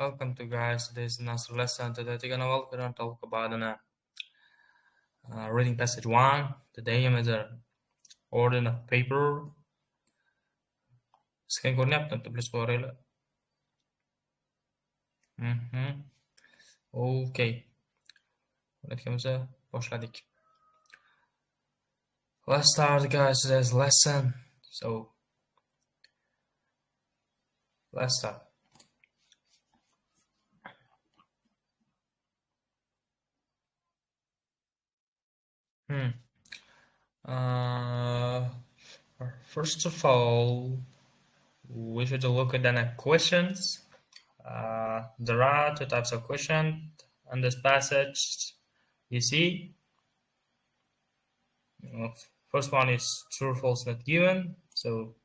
Welcome to guys. This is Nasr lesson. Today we're gonna talk about reading passage one. Today is a order of paper. Screen ko'rinyapti, please ko'ringlar. Okay. O'rgatganimizda boshladik. Let's start guys today's lesson. So let's start. First of all, we should look at the questions. There are two types of questions in this passage. You see, first one is true or false not given. So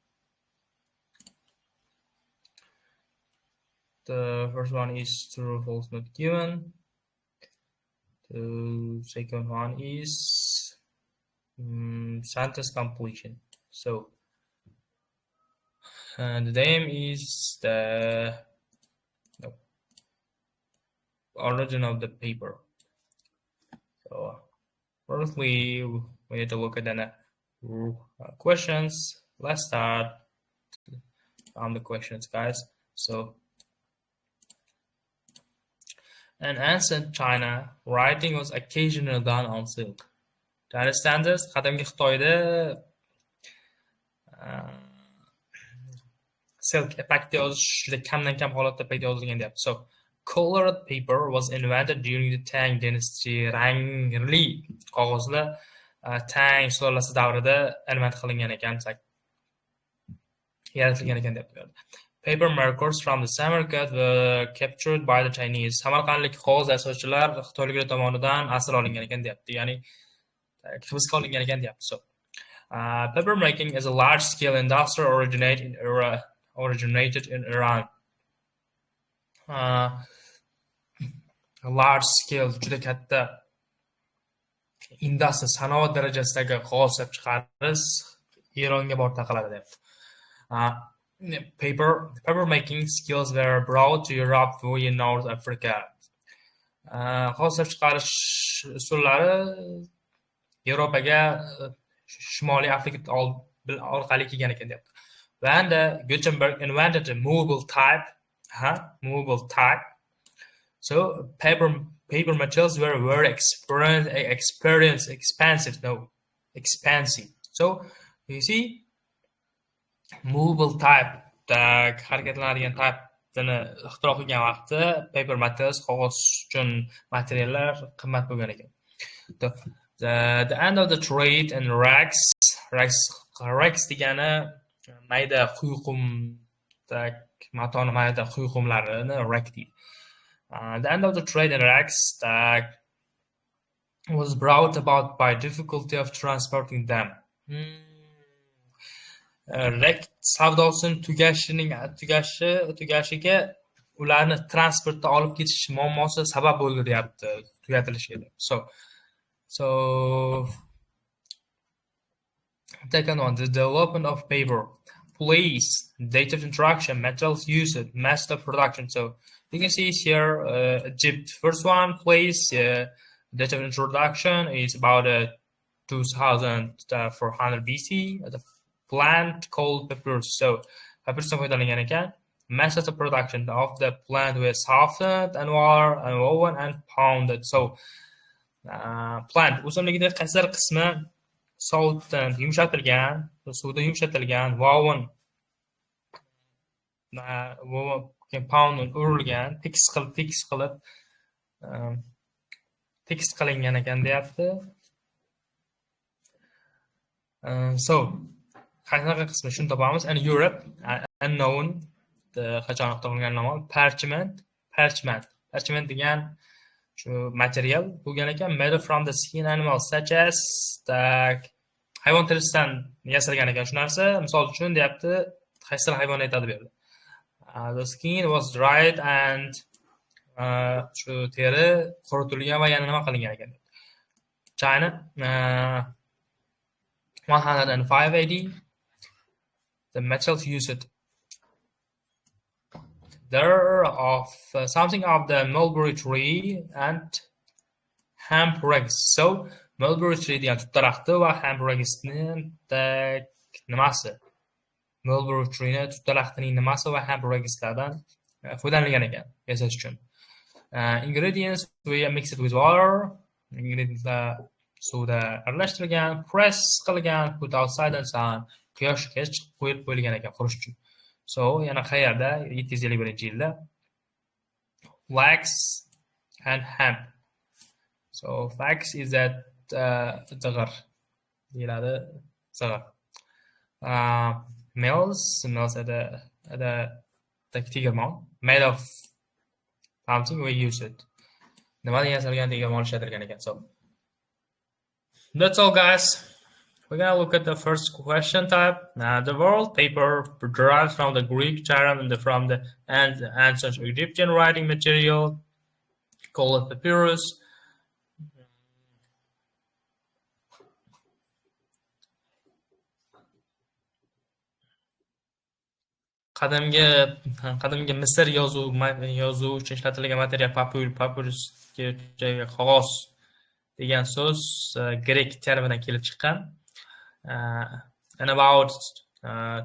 the first one is true or false not given. The second one is sentence completion. So the name is the origin of the paper. So firstly, we need to look at the questions. Let's start on the questions, guys. So in ancient China, writing was occasionally done on silk. To understand this, qadimgi Xitoyda silk ipakda yozish juda kamdan kam holatda payt yozilgan deyapti. So colored paper was invented during the Tang dynasty. Rangli qog'ozlar Tang sulolasi davrida invent qilingan ekan, yaratilgan ekan deyapti. Paper makers from the Samarkand were captured by the Chinese. Samarqandlik qog'oz yasovchilar xitoyliklar tomonidan asir olingan ekan deyapti. Ya'ni hibsga olingan ekan deyapti. So paper making is a large-scale industry originated in Iran. Large-scale juda katta industry, sanoat darajasidagi qog'oz ishlab chiqarish Eronga borib taqaladi deyapti. Paper making skills were brought to Europe via North Africa. Qog'oz ishlab chiqarish usullari Yevropaga Shimoliy Afrika orqali kelgan ekan deyapti. When Gutenberg invented a movable type, so paper materials were very expensive. So you see, movable type harakatlanadigan typeni ixtiro qilgan vaqtda paper materials, qog'oz uchun materiallar qimmat bo'lgan ekan. The end of the trade in rags degani mayda quyuqum matoni mayda quyuqumlarini rag deydi. The end of the trade in rags was brought about by difficulty of transporting them. Rag savdosining tugashiga ularni transportda olib ketish muammosi sabab bo'ldi deyapti, tugatilishiga. So second one, the development of paper, place, date of introduction, materials used, method of production. So you can see here Egypt. First one, place, date of introduction is about 2400 BC. The plant called papyrus. So papyrus foydalangan ekan. Method of production of the plant was softened and woven and pounded. So plant o'simlikning qaysidir qismi sovutdan yumshatilgan, suvda yumshatilgan, woven pound urilgan, tekis qilingan ekan deyapti. So qanaqa qismi shuni topamiz. And Europe, unknown, qachon topilgan nomi parchment degan shu material bo'lgan ekan, made from the skin animals such as hayvon terisidan yasalgan ekan shu narsa. Misol uchun deyapti, qaysi hayvon aytadi bu yerda. The skin was dried and shu teri quritilgan va yana nima qilingan ekan. China 105 AD, the metals used There of something of the mulberry tree and hemp regs. So mulberry tree degan tut daraxti va hemp regisni nimasi? Mulberry tree'ni tut daraxtining nimasi va hemp regislardan foydalanilgan ekan yasash uchun. Ingredients we mix it with water. Ingredientslar suvda aralashtirilgan, press qilgan, put outside and sun. Quyoshga qo'yib qo'yilgan ekan qurish uchun. So, yana qayerda? 751-yilda. Wax and hemp. So, wax is that zig'ir deyiladi, zig'ir. Mills are the tegirmon made of something we use it. Nimadan yasalgan tegirmon ishlatilgan ekan. So, that's all, guys. We're gonna look at the first question type. The word paper derives from the Greek term and from the ancient Egyptian writing material called papyrus. Qadimgi Misr yozuv uchun ishlatilgan material papyrusga qog'oz degan so'z grek termidan kelib chiqqan. And about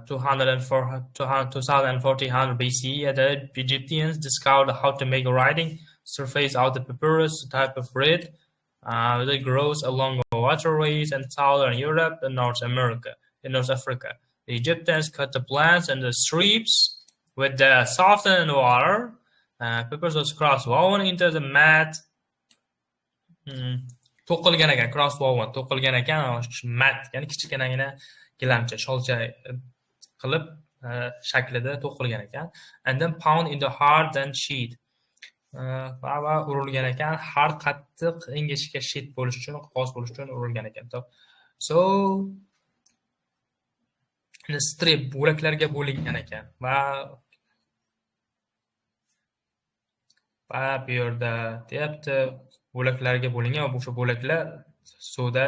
2400 BCE, the Egyptians discovered how to make a writing surface out of papyrus, a type of reed that grows along waterways in southern Europe and North Africa. The Egyptians cut the plants and the strips with the softened water. Papyrus was cross-woven into the mat. To'qilgan ekan, cross-woven, to'qilgan ekan, mat, ya'ni kichkinagina gilamcha, sholcha qilib shaklida to'qilgan ekan. And then pound into hard and sheet. Va urilgan ekan, hard qattiq ingichka sheet bo'lish uchun, qog'oz bo'lish uchun urilgan ekan. So strip bo'laklarga bo'lingan ekan va bu yerda deyapti bo'laklarga bo'lingan va o'sha bo'laklar suvda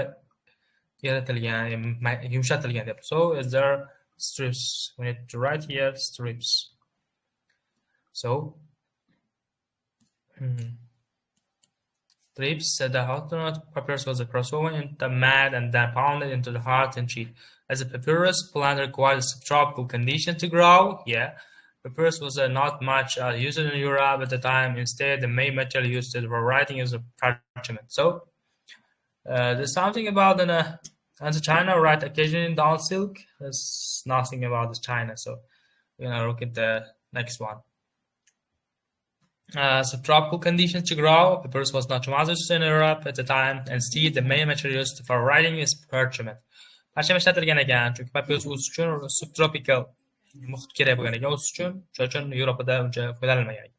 eritilgan, yumshatilgan deyapti. So is there strips? We need to write here strips. So strips said the hot papyrus was cross-woven into the mat and then pounded into the hard and sheet. As a papyrus plant requires subtropical conditions to grow, papyrus was not much used in Europe at the time. Instead, the main material used for writing is a parchment. So, there's something about and China write occasionally down silk. There's nothing about this China. So, we're gonna look at the next one. Subtropical conditions to grow. Papyrus was not much used in Europe at the time. Instead, the main material used for writing is parchment. Parchament ishlatilgan ekan, chunki papyrus o'sish uchun subtropical muhit kerak bo'lgan ekan, o'sish uchun, shuning uchun Yevropada uncha foydalanilmagan.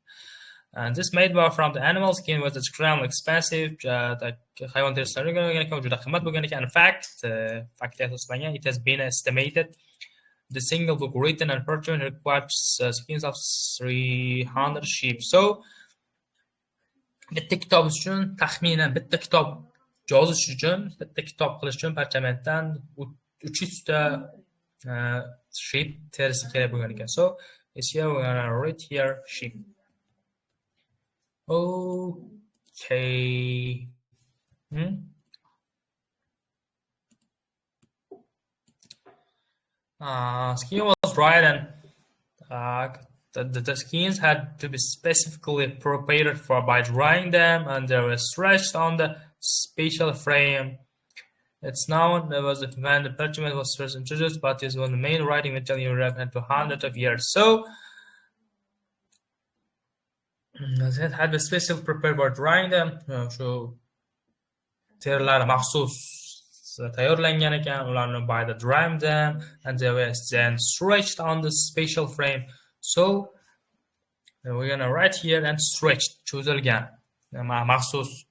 And this made from the animal skin was extremely expensive. Hayvon terisidan bo'lgan ekan, juda qimmat bo'lgan ekan. In fact, faktga asoslangan, it has been estimated the single book written on parchment requires skins of 300 sheep. So, bitta kitob uchun taxminan bitta kitob yozish uchun, bitta kitob qilish uchun parchamentdan 300 ta sheep terisi kerak bo'lgan ekan. So, it's here we're gonna write here sheep. Okay. Skin was dried and the skins had to be specifically prepared for by drying them, and they were stretched on the special frame. It's known that was when the parchment was first introduced, but it was the main writing material in Europe and for hundreds of years. So, it had been specifically prepared for drying them. So, terilar maxsus tayyorlangan ekan, ularni by the drying them, and they were then stretched on the special frame. So, we're gonna write here and stretched, cho'zilgan, maxsus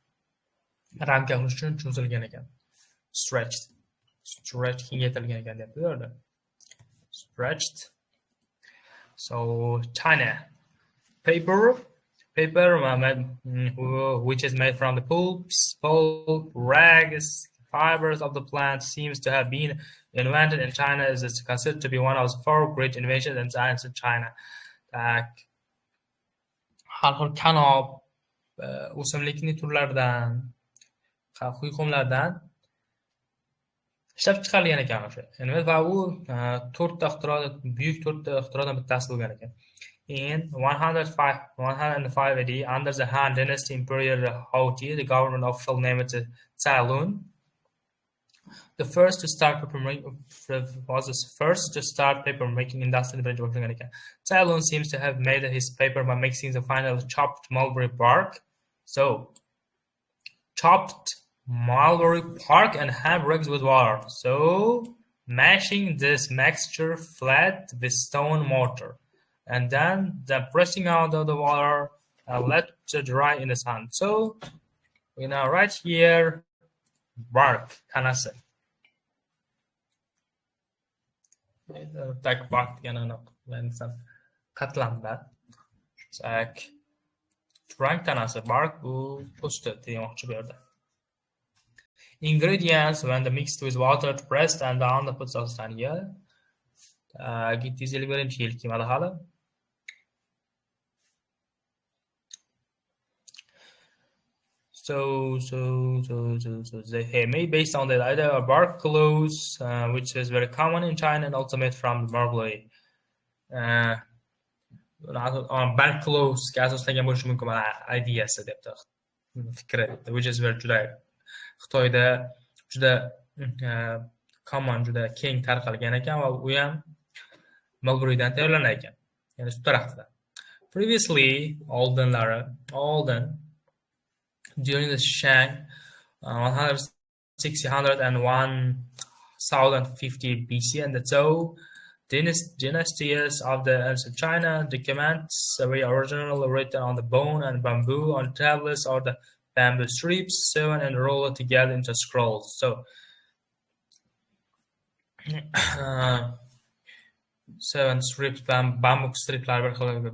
ramka qilish uchun cho'zilgan ekan. Stretched, kengaytirilgan ekan deyapti bu yerda. Stretched. So, China paper, which is made from the pulp, rags, fibers of the plant, seems to have been invented in China. Is considered to be one of the 4 great inventions in science in China. har xil kanob, o'simlikning turlaridan, quyqumlardan ishlab chiqarilgan ekan o'sha. Va u buyuk 4 ixtirodan bittasi bo'lgan ekan. In 105 AD, under the Han Dynasty Imperial Houthi, the government official name it Cailun. The first to start paper-making industry in the Cailun seems to have made his paper by mixing the final chopped mulberry bark. So, chopped mulberry bark and ham bricks with water. So, mashing this mixture flat with stone mortar. And then pressing out of the water and let it dry in the sun. So, right here, bark, kanasi. Tak bark degani qatlamda. Tak turang tanasi, bark bu po'sti demoqchi bu yerda. Ingredients when mixed with water, pressed and down the puts of here. 751-yil kelmadi hali. So they made based on the idea of bark clothes, which is very common in China and also made from mulberry. Bark clothes ga asoslangan bo'lishi mumkin mana ideyasi debdi fikri, which is very juda Xitoyda juda common, juda keng tarqalgan ekan va u ham mulberrydan tayyorlanar ekan, ya'ni sut daraxtidan. Previously, Olden during the Shang 600 and 1050 BC and the Zhou dynasties of the ancient China, documents were originally written on the bone and bamboo on tablets or the bamboo strips sewn and rolled together into scrolls. So, seven strips, bamboo striplar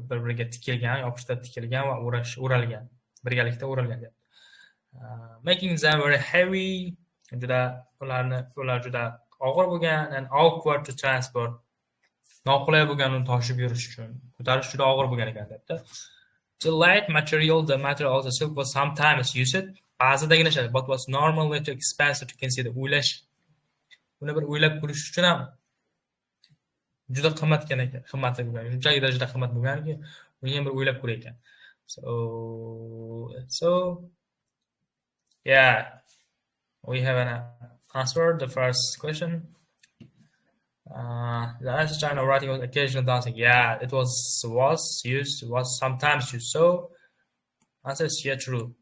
bir-biriga tikilgan, yopishtirib tikilgan va o'ralgan, birgalikda o'ralgan. Making them very heavy, ular juda og'ir bo'lgan and awkward to transport. Noqulay bo'lgan uni toshib yurish uchun, ko'tarish juda og'ir bo'lgan ekan debdi. The light material, the material of the silk was sometimes used. Ba'zidagina ishlatadi, but was normally too expensive to consider. O'ylash, uni bir o'ylab ko'rish uchun ham juda qimmat bo'lgan, shunchaki darajada qimmat bo'lganki, uni ham bir o'ylab ko'rar ekan. So yeah, we have an answer the first question. The ancient China writing was occasional dancing. Yeah, it was sometimes used. So answer is yeah, true.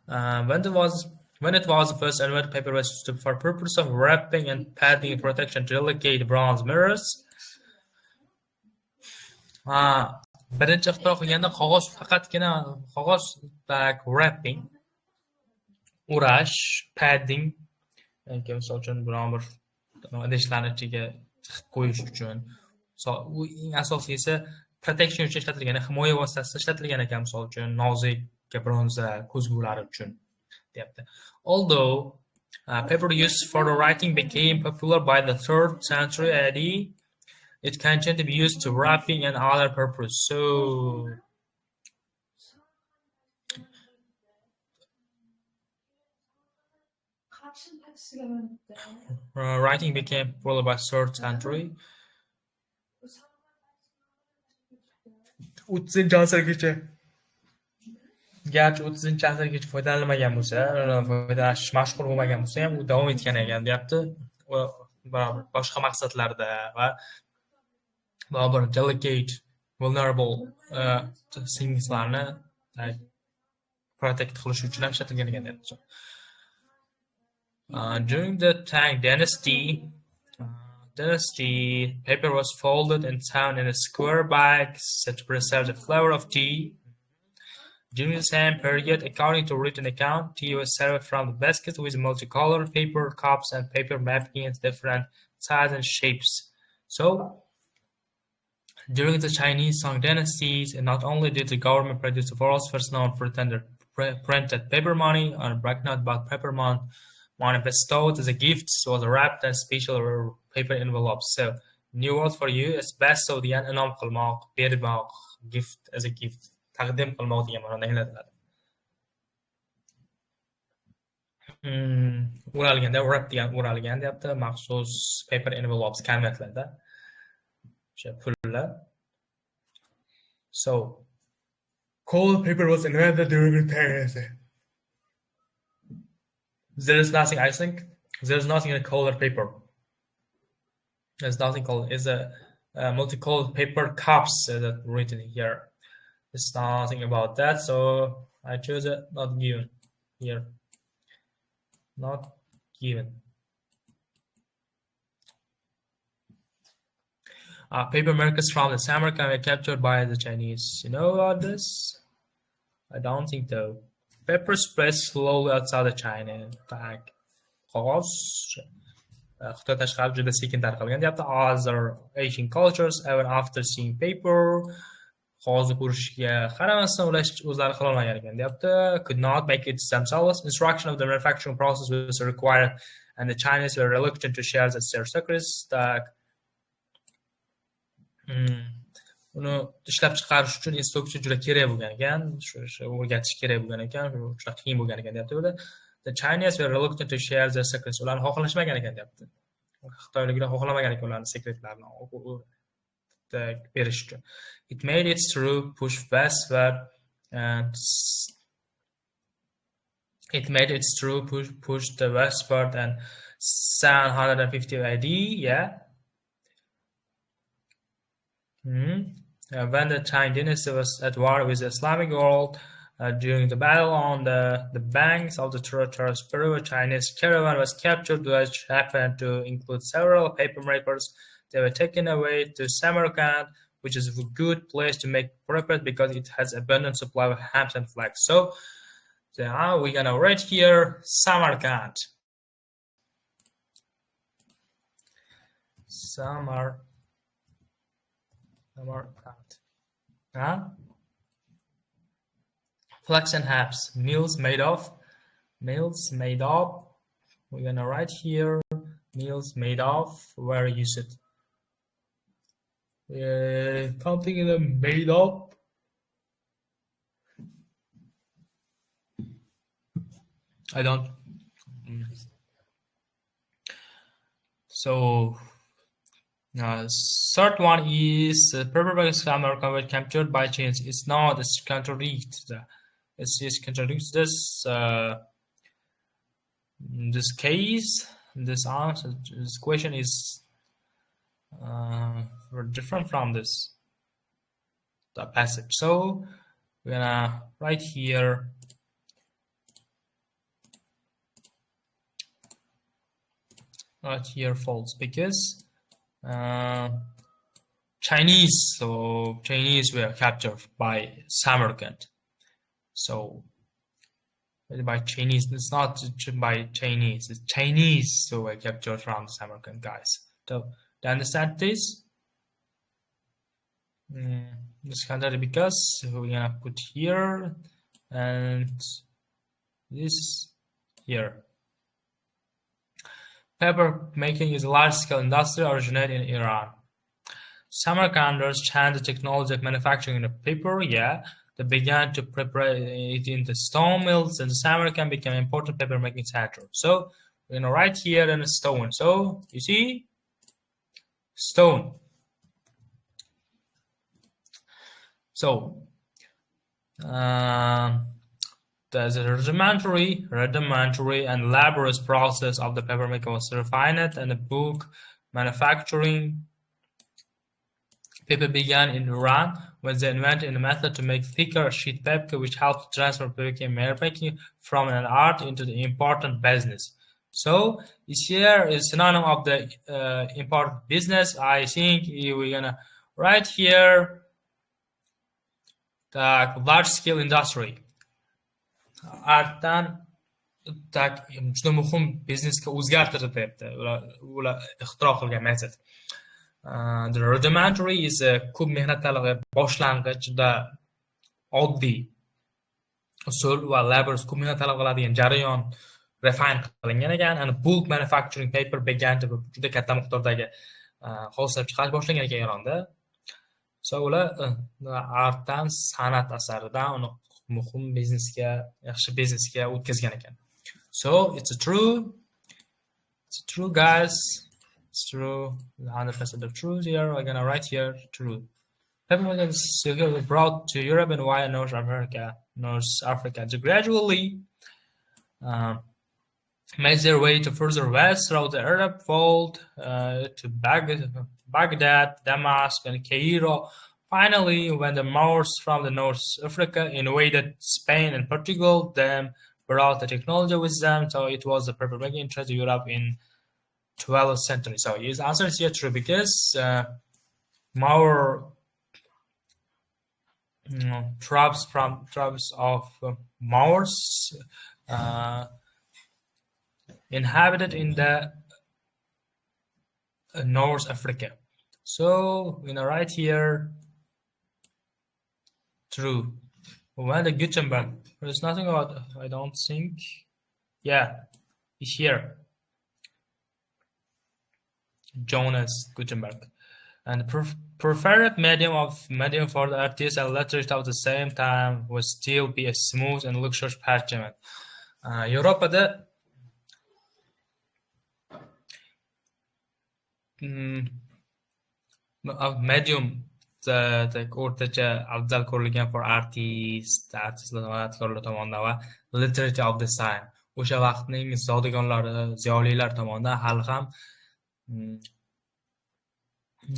When it was first invented, paper was used for purpose of wrapping and padding protection, delicate bronze mirrors. Birinchi ixtiro qilganda qog'oz, faqatgina qog'oz wrapping, o'rash, padding, misol uchun biron bir idishlarni ichiga tiqib qo'yish uchun, u eng asosiysi protection uchun ishlatilgan, himoya vositasida ishlatilgan ekan, misol uchun nozik bronza ko'zgulari uchun deyapti. Although paper used for the writing became popular by the 3rd century AD, it continued to be used to wrapping and other purposes. So, writing became popular by 3rd century. 30-asrgacha. Garchi 30-asrgacha foydalanilmagan bo'lsa, foydalanish mashhur bo'lmagan bo'lsa ham, u davom etgan ekan, deyapti. Boshqa maqsadlarda va bir delicate, vulnerable thingslarni protect qilish uchun ham ishlatilgan ekan, deyapti. During the Tang Dynasty, paper was folded and sewn in square bags to preserve the flavor of tea. During the same period, according to written account, tea was served from the baskets with multicolored paper cups and paper napkins, different sizes and shapes. So, during the Chinese Song dynasties, not only did the government produce the world's first known printed paper money or banknote, but paper money bestowed as a gift was wrapped in special paper envelopes. So, new word for you is bestow degani inom qilmoq, bermoq, gift as a gift taqdim qilmoq degan ma'noda anglatiladi. O'ralganda wrap degan o'ralgan deyapti, maxsus paper envelopes konvertlarda o'sha pullar. So cold paper was invented during the period. There is nothing, I think there's nothing in colored paper. There's nothing called is a multicolored paper cups that written here. There's nothing about that, so I choose it not given here. Not given. Paper makers from the Samarkand were captured by the Chinese. You know about this? I don't think though. Paper spread slowly outside of China. Qog'oz Xitoy tashqarida juda sekin tarqalgan deyapti. Other Asian cultures, even after seeing paper, qog'ozni ko'rishga qaramasdan ular o'zlari qila olmagan ekan deyapti. Could not make it themselves. Instruction of the manufacturing process was required, and the Chinese were reluctant to share their secrets. Uni ishlab chiqarish uchun instruksiya juda kerak bo'lgan ekan, shu o'rgatish kerak bo'lgan ekan, juda qiyin bo'lgan ekan deyapti. Burada the Chinese were reluctant to share their secrets. Ularni xohlashmagan ekan deyapti. Xitoyliklar xohlamagan ekan ularning sekretlarini berish uchun. It made its through push westward and push the westward and 750 AD, yeah. When the Tang dynasty was at war with the Islamic world, during the battle on the banks of the treacherous Peru, a Chinese caravan was captured, which happened to include several paper makers. They were taken away to Samarkand, which is a good place to make paper because it has abundant supply of hams and flax. So now we're gonna write here Samarkand. Samarkand. Flax and hams, mills made of. We're gonna write here mills made of. Where is it? Something in the made of. I don't. So. Third one is paperback scammer were captured by Chinese. It's not. It's contradicts. It contradicts this this case. This answer. This question is different from this the passage. So we're gonna write here. Right here false because. Chinese were captured by Samarkand. So by Chinese, it's not by Chinese. It's Chinese who were captured from Samarkand, guys. So to understand this, this country because we're gonna put here and this here. Paper making is a large-scale industry originated in Iran. Samarkanders changed the technology of manufacturing of paper. Yeah, they began to prepare it in the stone mills, and Samarkand became an important paper making center. So we're gonna write here in a stone. So you see, stone. So there's a rudimentary and laborious process of the papermaker was refined, and the book manufacturing paper began in Iran when they invented a method to make thicker sheet paper, which helped transfer papermaking from an art into the important business. So this here is synonym of the important business. I think we're gonna write here the large-scale industry. Artdan juda muhim biznesga o'zgartirib deyapti. Ular ixtiro qilgan metod. The rudimentary is ko'p mehnat talab boshlang'ich, juda oddiy usul va laborious ko'p mehnat talab qiladigan jarayon refine qilingan ekan. And bulk manufacturing paper began to juda katta miqdordagi qog'oz ishlab chiqarish boshlangan ekan Eronda. So ular artdan san'at asaridan uni muhim biznesga, yaxshi biznesga o'tkazgan ekan. So it's true. It's true, guys. It's true. 100% of truth here. We're gonna write here true. Paper was brought to Europe and via North Africa. To gradually made their way to further west throughout the Arab world to Baghdad, Damascus, and Cairo. Finally, when the Moors from the North Africa invaded Spain and Portugal, them brought the technology with them. So it was the paper making interest in Europe in 12th century. So his answer is here true because Maur tribes of Moors inhabited in the North Africa. So right here true. When the Gutenberg, there's nothing about, I don't think. Yeah, it's here. Jonas Gutenberg. And the preferred medium for the artist and literature at the same time would still be a smooth and luxurious parchment. Yevropada medium o'rtacha afzal ko'rilgan for artistlar tomonidan va literature of the time. O'sha vaqtning zodagonlari, ziyolilar tomonidan hali ham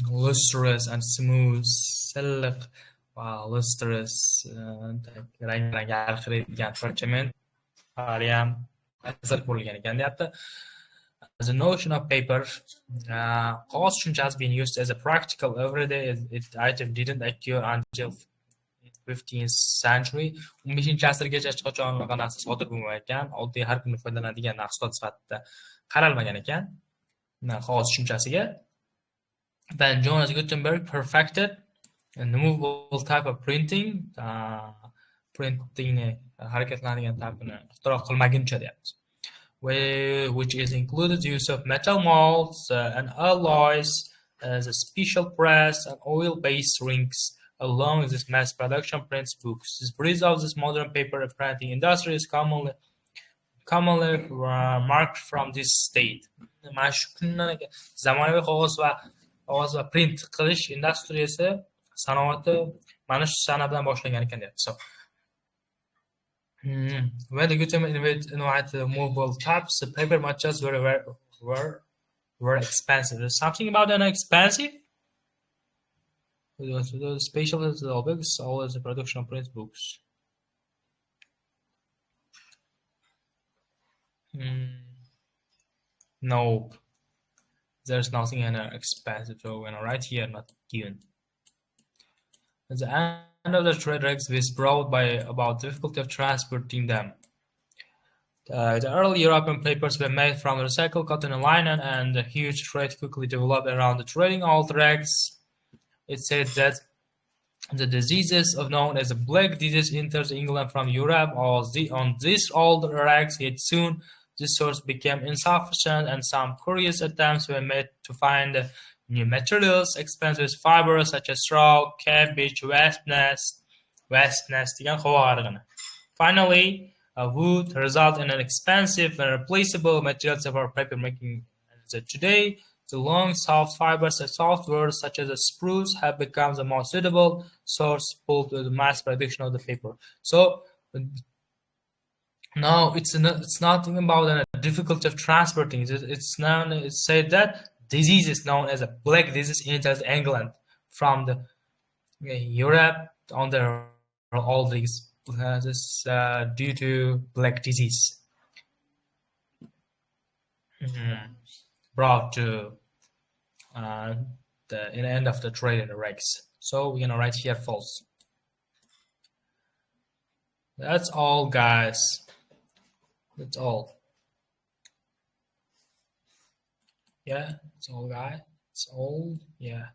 lustrous and smooth, silliq va lustrous rang yarqiraydigan parchament hali ham afzal ko'rilgan ekan deyapti. The notion of paper, qog'oz tushunchasi has been used as a practical everyday item didn't occur until 15th century. 15 asrgacha hech qachon unaqa narsa sodir bo'lmagan, oddiy har kuni foydalanadigan mahsulot sifatida qaralmagan ekan qog'oz tushunchasiga. Then Jonas Gutenberg perfected a movable type of printing, printingni harakatlanadigan typini ixtiro qilmaguncha deyapti. Which is included use of metal molds and alloys as a special press and oil-based rings along with this mass production prints books. This breeds of this modern paper printing industry is commonly marked from this state. Zamonaviy qog'oz va print qilish industriyasi sanoati mana shu sanadan boshlangan ekan deyapti. So when the Gutenberg invented movable types, the paper matches were expensive. There's something about them expensive. The specialist is always the production of print books. Nope. There's nothing in expensive. So right here, not given. At the end of the trade rags was brought by about difficulty of transporting them. The early European papers were made from recycled cotton and linen, and a huge trade quickly developed around the trading old rags. It said that the diseases known as the Black Disease entered England from Europe. On these old rags, yet soon this source became insufficient, and some curious attempts were made to find new materials, expensive fibers such as straw, cabbage, wasp nest. Finally, wood result in an expensive and replaceable materials for paper making. Today, the long, soft fibers and softwoods such as the spruce have become the most suitable source for the mass production of the paper. So now it's nothing about the difficulty of transporting. It's said that disease is known as a Black Disease enters England from the Europe on all these. This due to Black Disease brought to the end of the trade in the rags. So we're gonna write here false. That's all, guys. That's all. Yeah, it's all, guys. It's all. Yeah,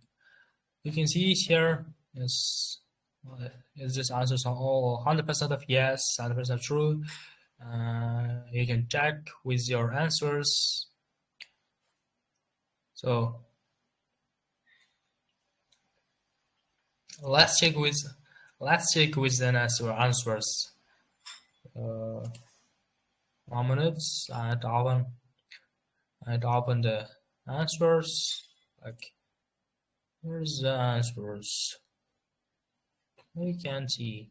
you can see here is this answers are all 100% of yes, 100% true. You can check with your answers. So Let's check with the answers. 1 minute and open the answers. Like, here's the answers. We can see.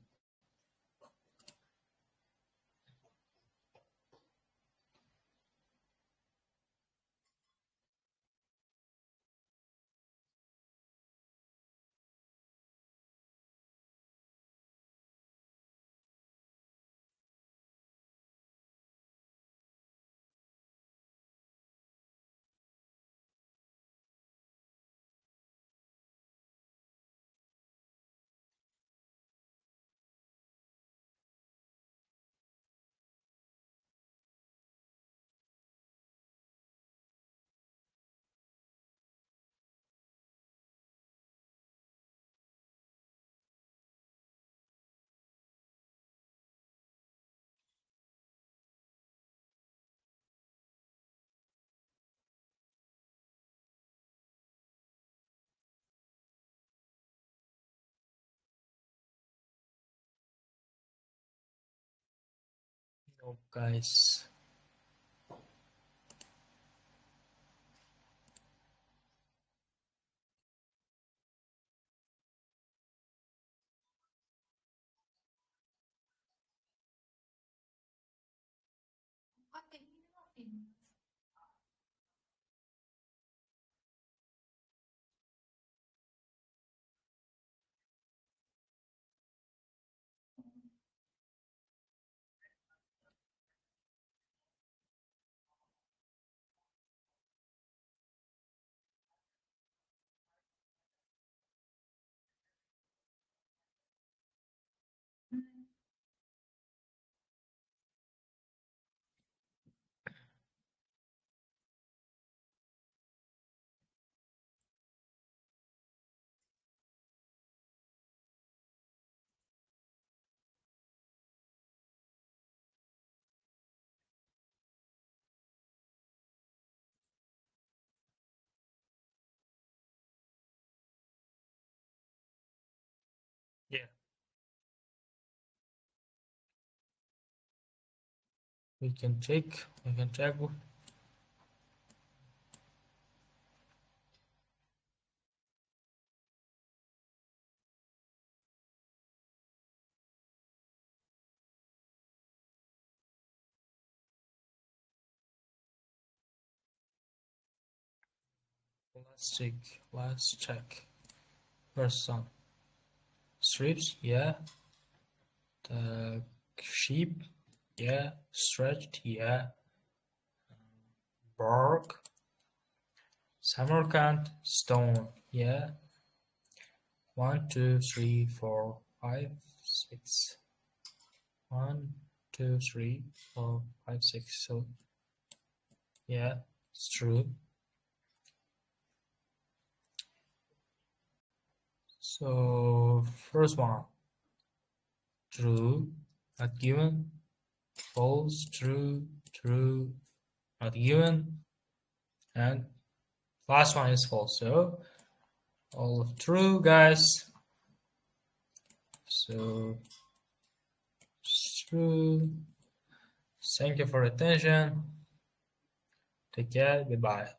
No, guys. Yeah, we can check. We can check. Let's check. First some strips. Yeah. The sheep. Yeah. Stretched. Yeah. Bark. Samarkand. Stone. Yeah. 1, 2, 3, 4, 5, 6. 1, 2, 3, 4, 5, 6. So yeah, it's true. So first one, true, not given. False, true, true, not given. And last one is false. So all true, guys. So it's true. Thank you for attention. Take care. Goodbye.